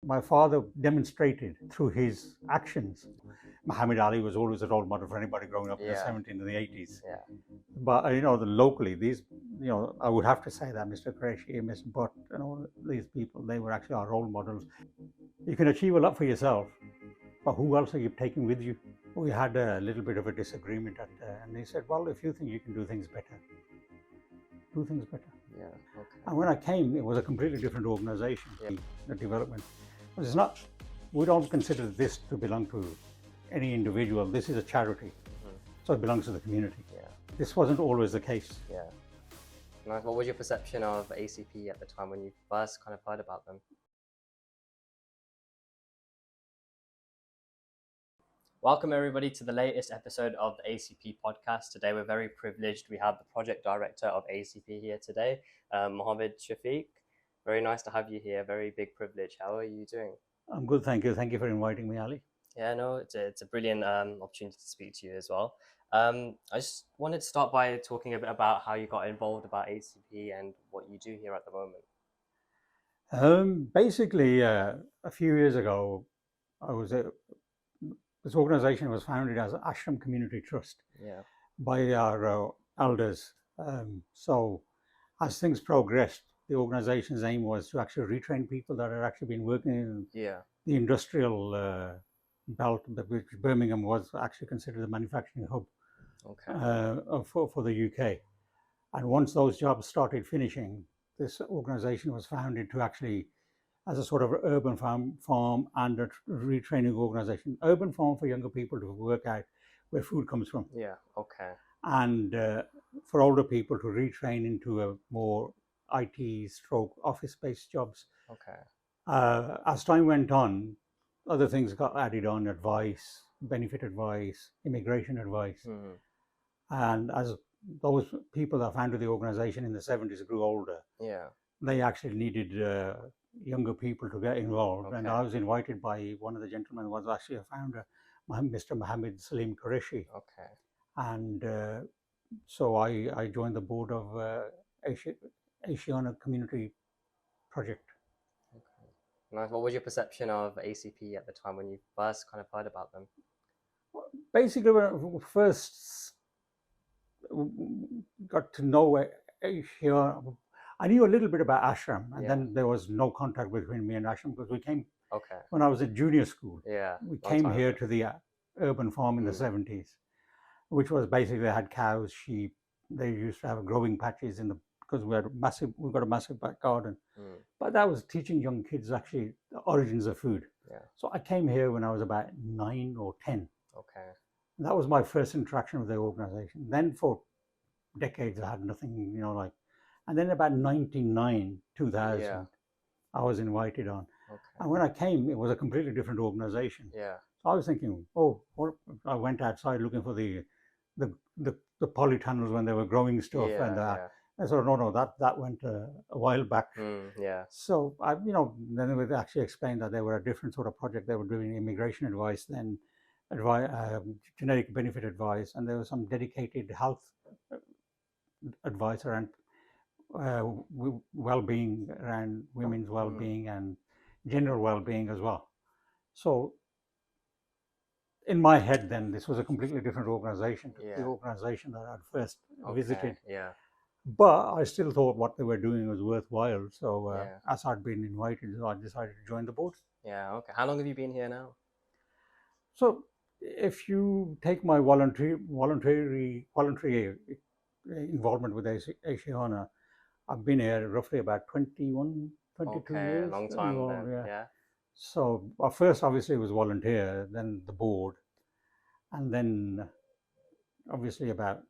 My father demonstrated through his actions. Muhammad Ali was always a role model for anybody growing up in the 70s and the 80s. Yeah. But locally, these, I would have to say that Mr. Qureshi, Ms. Butt, and all these people, they were actually our role models. You can achieve a lot for yourself, but who else are you taking with you? We had a little bit of a disagreement, and they said, well, if you think you can do things better, do things better. Yeah. Okay. And when I came, it was a completely different organization, the development. It's not, we don't consider this to belong to any individual. This is a charity. So it belongs to the community. Yeah. This wasn't always the case. Yeah. Nice. What was your perception of ACP at the time when you first kind of heard about them? Welcome everybody to the latest episode of the ACP Podcast. Today we're very privileged. We have the project director of ACP here today, Mohammed Shafique. Very nice to have you here. Very big privilege. How are you doing? I'm good, thank you. Thank you for inviting me, Ali. Yeah, no, it's a brilliant opportunity to speak to you as well. I just wanted to start by talking a bit about how you got involved about ACP and what you do here at the moment. Basically, a few years ago, this organization was founded as Ashiana Community Trust by our elders. So as things progressed, the organization's aim was to actually retrain people that had actually been working in the industrial belt, which Birmingham was actually considered a manufacturing hub for the UK. And once those jobs started finishing, this organization was founded to actually, as a sort of urban farm and a retraining organization. Urban farm for younger people to work out where food comes from. And for older people to retrain into a more IT stroke office-based jobs. As time went on, other things got added on: advice, benefit advice, immigration advice. And as those people that founded the organization in the 70s grew older, they actually needed younger people to get involved. And I was invited by one of the gentlemen, was actually a founder, Mr. Mohammed Salim Qureshi. And so I joined the board of Ashiana Community Project. Nice. What was your perception of ACP at the time when you first kind of heard about them? Basically, when I first got to know Ashiana, I knew a little bit about Ashram, and then there was no contact between me and Ashram because we came when I was at junior school. We came here to the urban farm in the 70s, which was basically, they had cows, sheep. They used to have growing patches because we've got a massive back garden. But that was teaching young kids actually the origins of food. So I came here when I was about 9 or 10. That was my first interaction with the organization. Then for decades I had nothing, and then about 99, 2000, I was invited on. And when I came, it was a completely different organization. So I was thinking, I went outside looking for the polytunnels when they were growing stuff, and I thought, no, that went a while back. So then they would actually explain that they were a different sort of project. They were doing immigration advice, then genetic benefit advice, and there was some dedicated health advice around well-being, around women's well-being and general well-being as well. So in my head then, this was a completely different organization to the organization that I'd first visited. But I still thought what they were doing was worthwhile. So as I'd been invited, so I decided to join the board. How long have you been here now? So if you take my voluntary involvement with Ashiana, I've been here roughly about 21, 22 years. Long time then. So first obviously it was volunteer, then the board, and then obviously about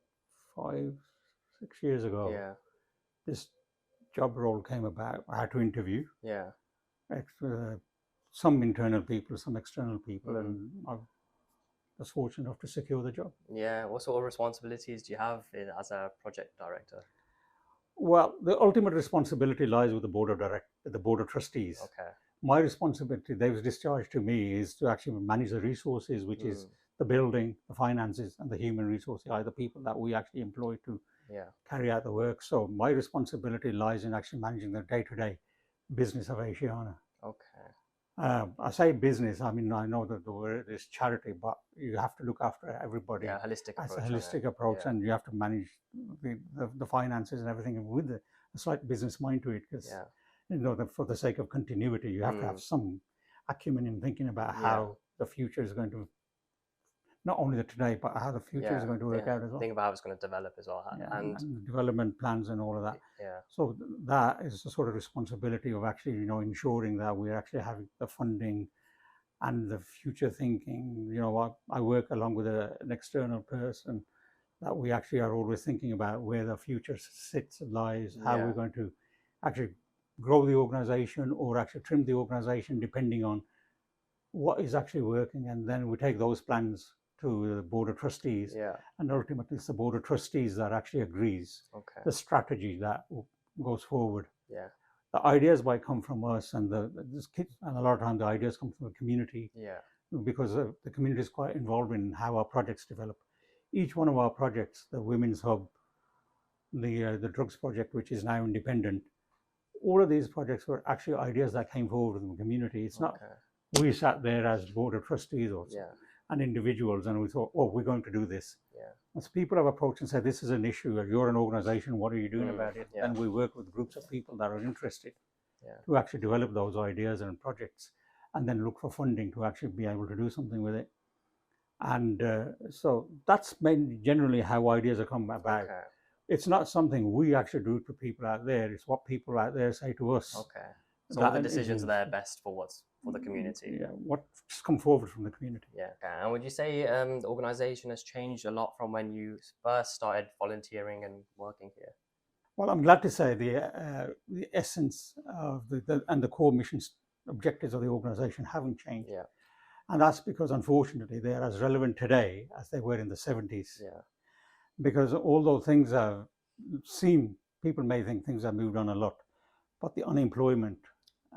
5, 6 years ago, this job role came about. I had to interview some internal people, some external people, and I was fortunate enough to secure the job. What sort of responsibilities do you have as a project director? Well, the ultimate responsibility lies with the board of trustees. My responsibility, they was discharged to me, is to actually manage the resources, which is the building, the finances, and the human resources, the people that we actually employ to carry out the work. So my responsibility lies in actually managing the day-to-day business of Ashiana. I say business. I mean, I know that the word is charity, but you have to look after everybody. Yeah, holistic as approach. a holistic approach, Yeah. and you have to manage the finances and everything with a slight business mind to it. Because for the sake of continuity, you have to have some acumen in thinking about how the future is going to, not only the today, but how the future is going to work out as well. Think about how it's going to develop as well, and development plans and all of that. Yeah. So that is the sort of responsibility of actually, ensuring that we're actually having the funding and the future thinking. I work along with an external person that we actually are always thinking about where the future sits and lies, how we're going to actually grow the organization or actually trim the organization depending on what is actually working. And then we take those plans to the board of trustees. And ultimately it's the board of trustees that actually agrees the strategy that goes forward. The ideas might come from us, and a lot of times the ideas come from the community. Because the community is quite involved in how our projects develop. Each one of our projects, the Women's Hub, the Drugs Project, which is now independent, all of these projects were actually ideas that came forward from the community. It's not we sat there as board of trustees and individuals and we thought, oh, we're going to do this. As people have approached and said, this is an issue, you're an organization, what are you doing about it? And we work with groups of people that are interested to actually develop those ideas and projects, and then look for funding to actually be able to do something with it. And so that's generally how ideas are come about. It's not something we actually do to people out there, it's what people out there say to us. So all the decisions are there best for what's for the community. What's come forward from the community. And would you say the organization has changed a lot from when you first started volunteering and working here? Well, I'm glad to say the essence of and the core mission objectives of the organization haven't changed. And that's because, unfortunately, they're as relevant today as they were in the 70s. Because although things people may think things have moved on a lot, but the unemployment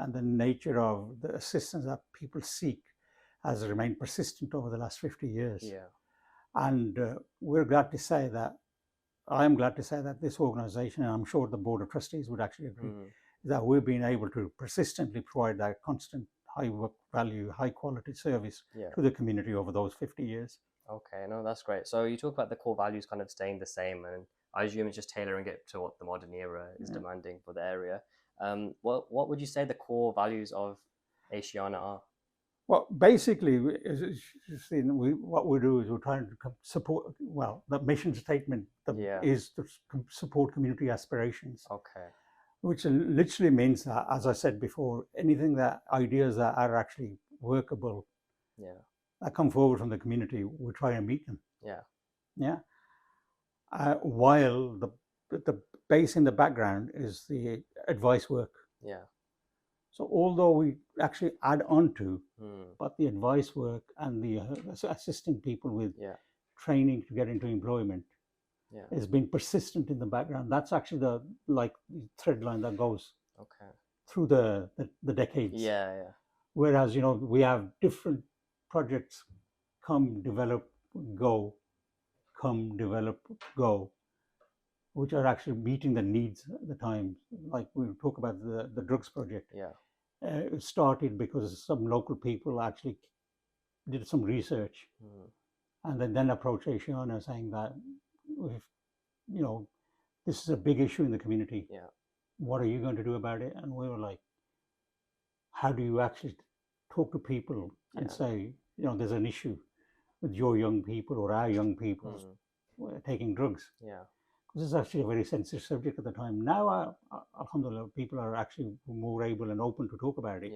and the nature of the assistance that people seek has remained persistent over the last 50 years. And we're glad to say that, I am glad to say that this organization, and I'm sure the Board of Trustees would actually agree, that we've been able to persistently provide that constant high value, high quality service to the community over those 50 years. No, that's great. So you talk about the core values kind of staying the same, and I assume it's just tailoring it to what the modern era is demanding for the area. What would you say the core values of Ashiana are? Well, basically, what we do is we're trying to support, the mission statement is to support community aspirations. Which literally means that, as I said before, ideas that are actually workable, that come forward from the community, we try and meet them. While the base in the background is the advice work. So although we actually add on to, but the advice work and the assisting people with training to get into employment has been persistent in the background. That's actually the thread line that goes through the decades. Whereas, we have different projects come, develop, go, which are actually meeting the needs at the time. Like we talk about the drugs project. It started because some local people actually did some research and then approached Ashiana saying that, this is a big issue in the community. What are you going to do about it? And we were like, how do you actually talk to people and say, there's an issue with your young people or our young people taking drugs? This is actually a very sensitive subject at the time. Now, alhamdulillah, people are actually more able and open to talk about it.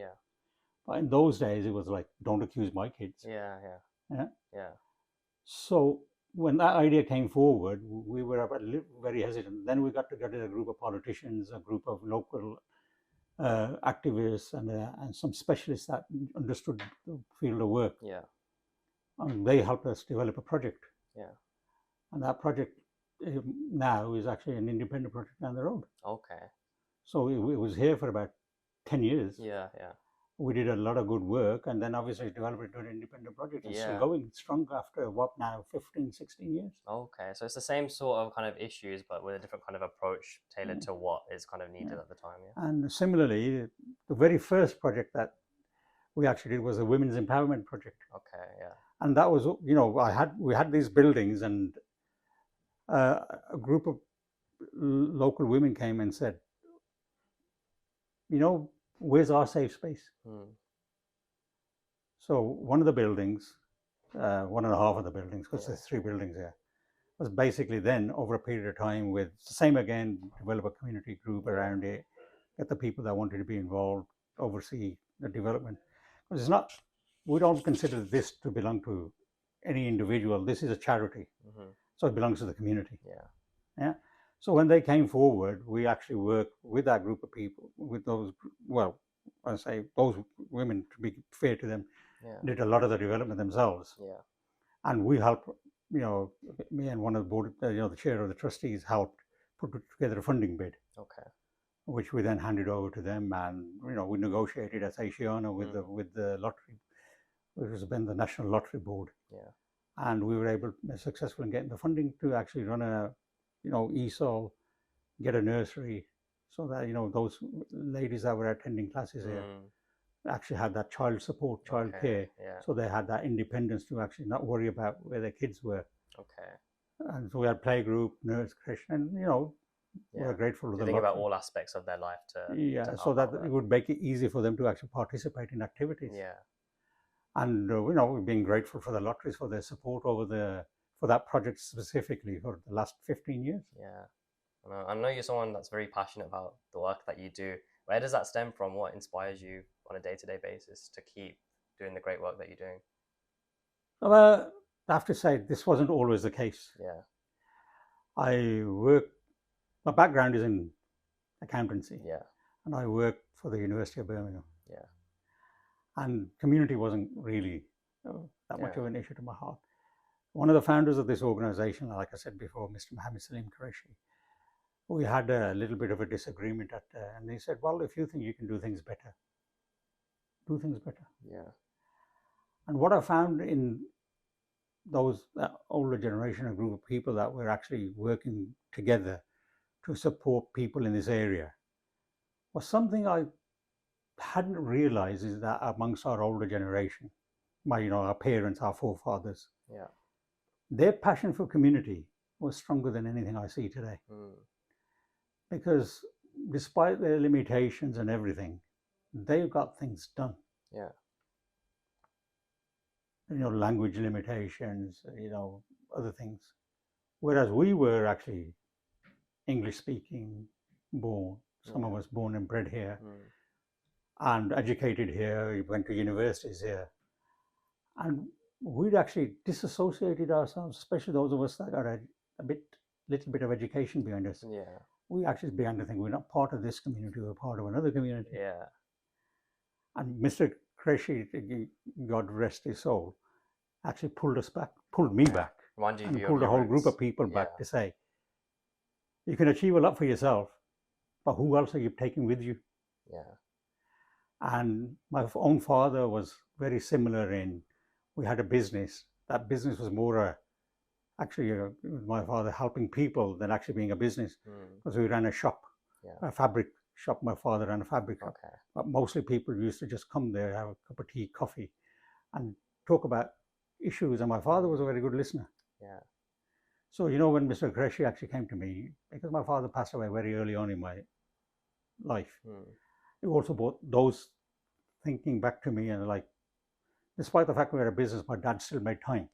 But in those days, it was like, don't accuse my kids. So when that idea came forward, we were very hesitant. Then we got together a group of politicians, a group of local activists, and some specialists that understood the field of work. And they helped us develop a project. And that project now is actually an independent project down the road. So it was here for about 10 years. We did a lot of good work, and then obviously developed into an independent project. It's still going strong after 15, 16 years. So it's the same sort of kind of issues, but with a different kind of approach tailored to what is kind of needed at the time. And similarly, the very first project that we actually did was a women's empowerment project. Okay, yeah. And that was, we had these buildings, and a group of local women came and said, where's our safe space? So one of the buildings, one and a half of the buildings, because there's 3 buildings here, was basically then, over a period of time, with the same again, develop a community group around it, get the people that wanted to be involved, oversee the development. Because we don't consider this to belong to any individual. This is a charity. So it belongs to the community. Yeah. So when they came forward, we actually worked with that group of people, with those, those women, to be fair to them, did a lot of the development themselves. And we helped, me and one of the board, the chair of the trustees helped put together a funding bid. Okay. Which we then handed over to them, and we negotiated as Ashiana with the lottery, which has been the National Lottery Board. And we were able, successful in getting the funding to actually run a, ESOL, get a nursery, so that those ladies that were attending classes here actually had that child support, child care. So they had that independence to actually not worry about where their kids were. And so we had playgroup, nurse, creche, and we're grateful to them. Think about all aspects of their life to so that it would make it easy for them to actually participate in activities. And we've been grateful for the lotteries for their support for that project specifically for the last 15 years. I know you're someone that's very passionate about the work that you do. Where does that stem from? What inspires you on a day-to-day basis to keep doing the great work that you're doing? Well, I have to say, this wasn't always the case. My background is in accountancy. And I worked for the University of Birmingham. And community wasn't really that much of an issue to my heart. One of the founders of this organization, like I said before, Mr. Mohammed Shafique, we had a little bit of a disagreement and he said, well, if you think you can do things better, do things better. And what I found in those older generation, a group of people that were actually working together to support people in this area, was something I hadn't realized, is that amongst our older generation, our parents, our forefathers, their passion for community was stronger than anything I see today. Because despite their limitations and everything, they got things done. Language limitations, other things. Whereas we were actually English speaking, born, some of us born and bred here, and educated here, we went to universities here. And we'd actually disassociated ourselves, especially those of us that got a little bit of education behind us. We actually began to think we're not part of this community, we're part of another community. And Mr. Qureshi, God rest his soul, actually pulled me back, and pulled a whole group of people back to say, you can achieve a lot for yourself, but who else are you taking with you? And my own father was very similar in, we had a business. That business was more my father helping people than actually being a business, because we ran a shop, a fabric shop. My father ran a fabric shop. But mostly people used to just come there, have a cup of tea, coffee, and talk about issues. And my father was a very good listener. So, when Mr. Qureshi actually came to me, because my father passed away very early on in my life, it also brought those thinking back to me, and despite the fact we had a business, my dad still made time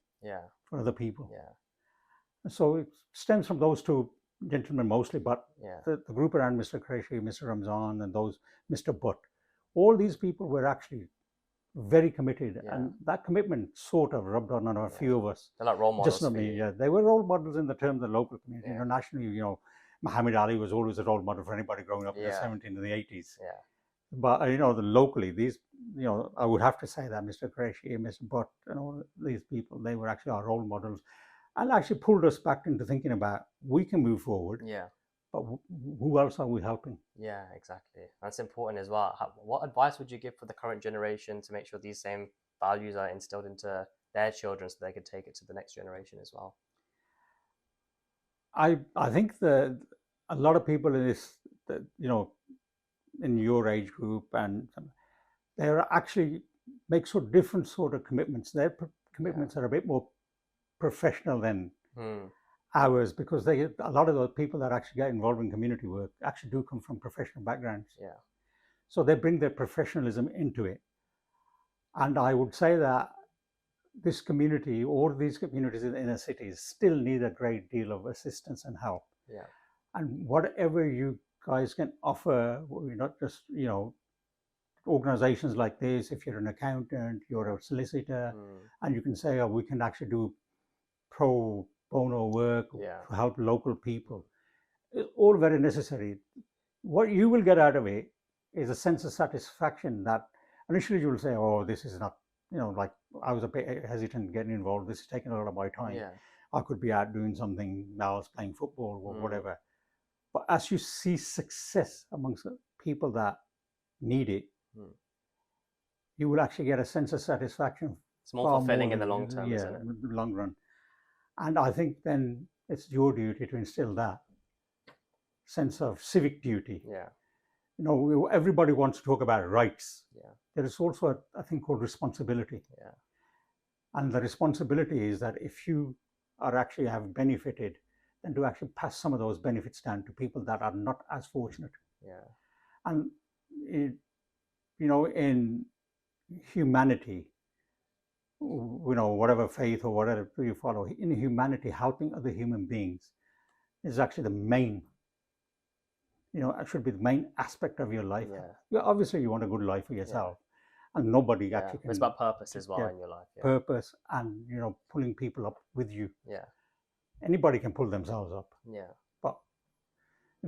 for other people. So it stems from those 2 gentlemen mostly, but the group around Mr. Qureshi, Mr. Ramzan, and those, Mr. Butt, all these people were actually very committed, and that commitment sort of rubbed on a few of us. They're like role models. Just not me. They were role models in the terms of the local community. Internationally, Muhammad Ali was always a role model for anybody growing up in the 70s and the 80s. But locally, these, I would have to say that Mr. Qureshi, Mr. Butt, and all these people, they were actually our role models, and actually pulled us back into thinking about, we can move forward. But who else are we helping? Exactly. That's important as well. What advice would you give for the current generation to make sure these same values are instilled into their children, so they could take it to the next generation as well? I think that a lot of people in this, in your age group, and they're actually make different sort of commitments. Their commitments are a bit more professional than ours, because a lot of the people that actually get involved in community work actually do come from professional backgrounds. Yeah. So they bring their professionalism into it. And I would say that this community, or these communities in the inner cities, still need a great deal of assistance and help. Yeah. And whatever you guys can offer, not just, organizations like this, if you're an accountant, you're a solicitor, and you can say, we can actually do pro bono work to help local people. It's all very necessary. What you will get out of it is a sense of satisfaction that initially you will say, this is not, like I was a bit hesitant getting involved. This is taking a lot of my time. Yeah. I could be out doing something else, playing football or whatever. But as you see success amongst people that need it, you will actually get a sense of satisfaction. It's more fulfilling in the long term, isn't it? In the long run. And I think then it's your duty to instill that sense of civic duty. Yeah. Everybody wants to talk about rights. Yeah. There is also a thing called responsibility. Yeah. And the responsibility is that if you have benefited, then to actually pass some of those benefits down to people that are not as fortunate. Yeah. And in humanity, whatever faith or whatever you follow, in humanity, helping other human beings is actually the main, it should be the main aspect of your life. Yeah. Obviously, you want a good life for yourself, and nobody actually can. It's about purpose as well in your life. Yeah. Purpose and, pulling people up with you. Yeah. Anybody can pull themselves up. Yeah. But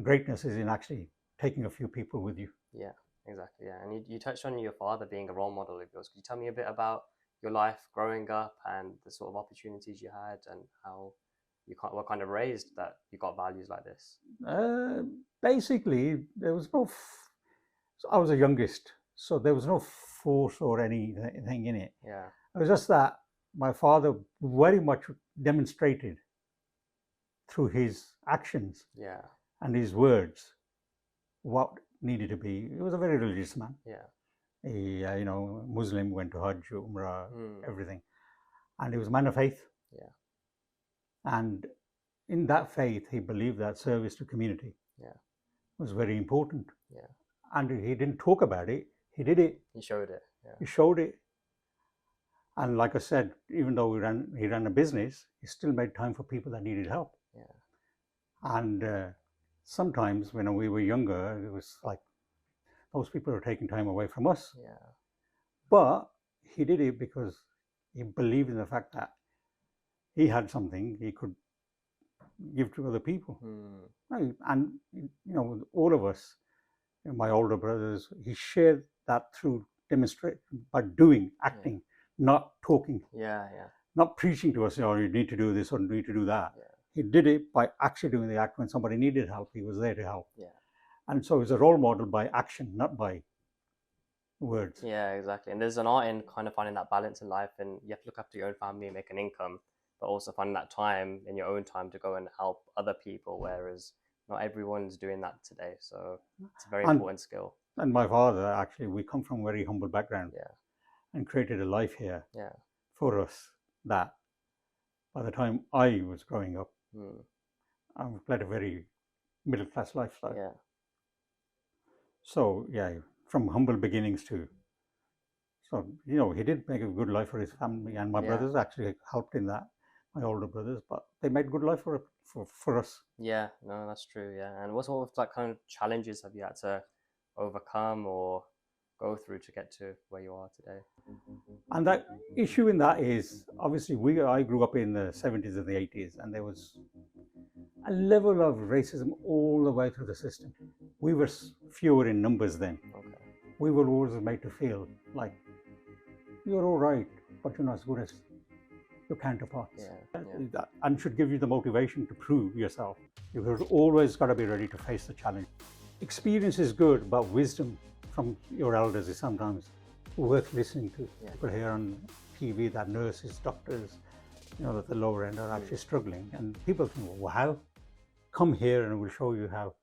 greatness is in actually taking a few people with you. Yeah, exactly. Yeah. And you touched on your father being a role model of yours. Could you tell me a bit about your life growing up and the sort of opportunities you had, and how what kind of raised that you got values like this? Basically, there was no. I was the youngest, so there was no force or anything in it. Yeah. It was just that my father very much demonstrated through his actions and his words what needed to be. He was a very religious man. Yeah. He, Muslim, went to Hajj, Umrah, everything. And he was a man of faith. Yeah. And in that faith, he believed that service to community was very important. Yeah. And he didn't talk about it. He did it. He showed it. Yeah. He showed it. And like I said, even though he ran a business, he still made time for people that needed help. Yeah. And sometimes when we were younger, it was like those people were taking time away from us. Yeah. But he did it because he believed in the fact that he had something he could give to other people. And, all of us, my older brothers, he shared that through demonstration, by doing, acting, not talking. Yeah. Not preaching to us, you need to do this or you need to do that. Yeah. He did it by actually doing the act. When somebody needed help, he was there to help. Yeah. And so he's a role model by action, not by words. Yeah, exactly. And there's an art in kind of finding that balance in life, and you have to look after your own family and make an income, but also finding that time in your own time to go and help other people, whereas not everyone's doing that today. So it's a very important skill. And my father, actually, we come from a very humble background. Yeah. And created a life here for us that by the time I was growing up, I've led a very middle-class lifestyle. Yeah. So, from humble beginnings to, so, he did make a good life for his family, and my brothers actually helped in that, my older brothers, but they made good life for us. Yeah, no, that's true, and what sort of kind of challenges have you had to overcome or go through to get to where you are today? And that issue in that is, obviously, I grew up in the 70s and the 80s, and there was a level of racism all the way through the system. We were fewer in numbers then. Okay. We were always made to feel like, you're all right, but you're not as good as your counterparts. And should give you the motivation to prove yourself. You've always got to be ready to face the challenge. Experience is good, but wisdom from your elders is sometimes worth listening to. People hear on TV that nurses, doctors, at the lower end are actually struggling. And people think, well, how? Come here and we'll show you how